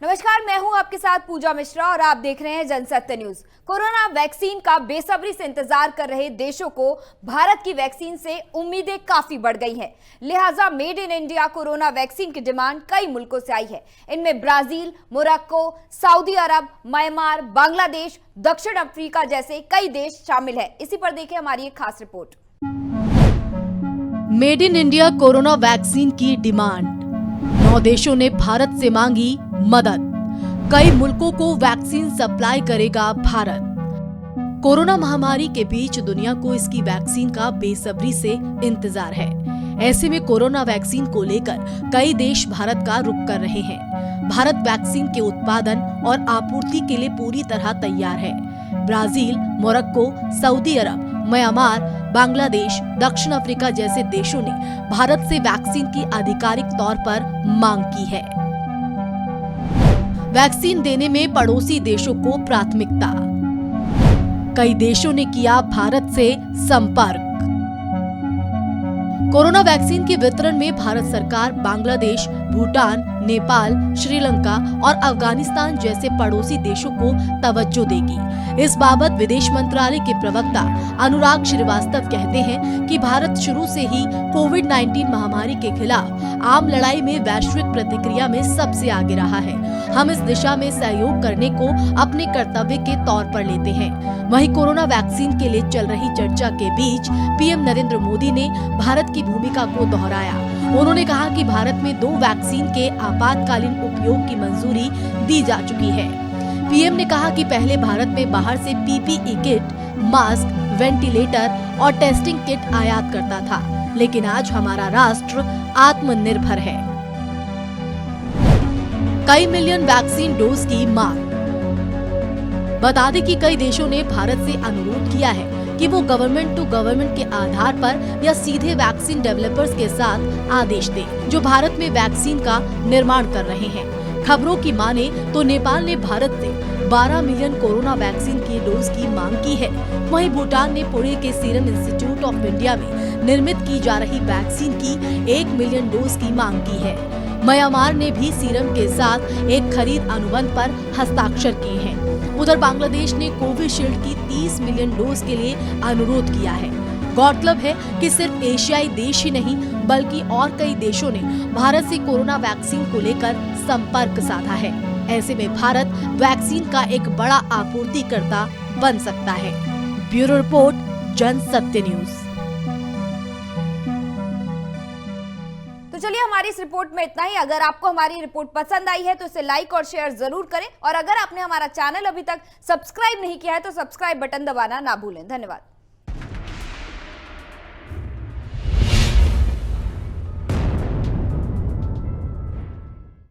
नमस्कार, मैं हूं आपके साथ पूजा मिश्रा और आप देख रहे हैं जनसत्य न्यूज। कोरोना वैक्सीन का बेसब्री से इंतजार कर रहे देशों को भारत की वैक्सीन से उम्मीदें काफी बढ़ गई हैं। लिहाजा made in India corona vaccine की डिमांड कई मुल्कों से आई है। इनमें ब्राजील, मोरक्को, सऊदी अरब, म्यांमार, बांग्लादेश, दक्षिण अफ्रीका जैसे कई देश शामिल है। इसी पर देखें हमारी एक खास report. Made in India corona vaccine की डिमांड। 9 देशों ने भारत से मांगी मदद। कई मुल्कों को वैक्सीन सप्लाई करेगा भारत। कोरोना महामारी के बीच दुनिया को इसकी वैक्सीन का बेसब्री से इंतजार है। ऐसे में कोरोना वैक्सीन को लेकर कई देश भारत का रुख कर रहे हैं। भारत वैक्सीन के उत्पादन और आपूर्ति के लिए पूरी तरह तैयार है। ब्राजील, मोरक्को, सऊदी अरब, म्यांमार, बांग्लादेश, दक्षिण अफ्रीका जैसे देशों ने भारत से वैक्सीन की आधिकारिक तौर पर मांग की है। वैक्सीन देने में पड़ोसी देशों को प्राथमिकता। कई देशों ने किया भारत से संपर्क। कोरोना वैक्सीन के वितरण में भारत सरकार बांग्लादेश, भूटान, नेपाल, श्रीलंका और अफगानिस्तान जैसे पड़ोसी देशों को तवज्जो देगी। इस बाबत विदेश मंत्रालय के प्रवक्ता अनुराग श्रीवास्तव कहते हैं कि भारत शुरू से ही कोविड-19 महामारी के खिलाफ आम लड़ाई में वैश्विक प्रतिक्रिया में सबसे आगे रहा है। हम इस दिशा में सहयोग करने को अपने कर्तव्य के तौर पर लेते हैं। वहीं कोरोना वैक्सीन के लिए चल रही चर्चा के बीच पीएम नरेंद्र मोदी ने भारत की भूमिका को दोहराया। उन्होंने कहा कि भारत में 2 वैक्सीन के आपातकालीन उपयोग की मंजूरी दी जा चुकी है। पीएम ने कहा कि पहले भारत में बाहर से पीपीई किट, मास्क, वेंटिलेटर और टेस्टिंग किट आयात करता था, लेकिन आज हमारा राष्ट्र आत्मनिर्भर है। कई मिलियन वैक्सीन डोज की मांग। बता दें कि कई देशों ने भारत से अनुरोध किया है कि वो गवर्नमेंट टू गवर्नमेंट के आधार पर या सीधे वैक्सीन डेवलपर्स के साथ आदेश दे जो भारत में वैक्सीन का निर्माण कर रहे हैं। खबरों की माने तो नेपाल ने भारत से 12 मिलियन कोरोना वैक्सीन की डोज की मांग की है। वहीं भूटान ने पुणे के सीरम इंस्टीट्यूट ऑफ इंडिया में निर्मित की जा रही वैक्सीन की 1 मिलियन डोज की मांग की है। म्यांमार ने भी सीरम के साथ एक खरीद अनुबंध पर हस्ताक्षर किए हैं। उधर बांग्लादेश ने कोविशील्ड की 30 मिलियन डोज के लिए अनुरोध किया है। गौरतलब है कि सिर्फ एशियाई देश ही नहीं बल्कि और कई देशों ने भारत से कोरोना वैक्सीन को लेकर संपर्क साधा है। ऐसे में भारत वैक्सीन का एक बड़ा आपूर्तिकर्ता बन सकता है। Bureau report, Jansatya news. तो चलिए, हमारी इस रिपोर्ट में इतना ही। अगर आपको हमारी रिपोर्ट पसंद आई है तो इसे लाइक और शेयर जरूर करें और अगर आपने हमारा चैनल अभी तक सब्सक्राइब नहीं किया है तो सब्सक्राइब बटन दबाना ना भूलें। धन्यवाद।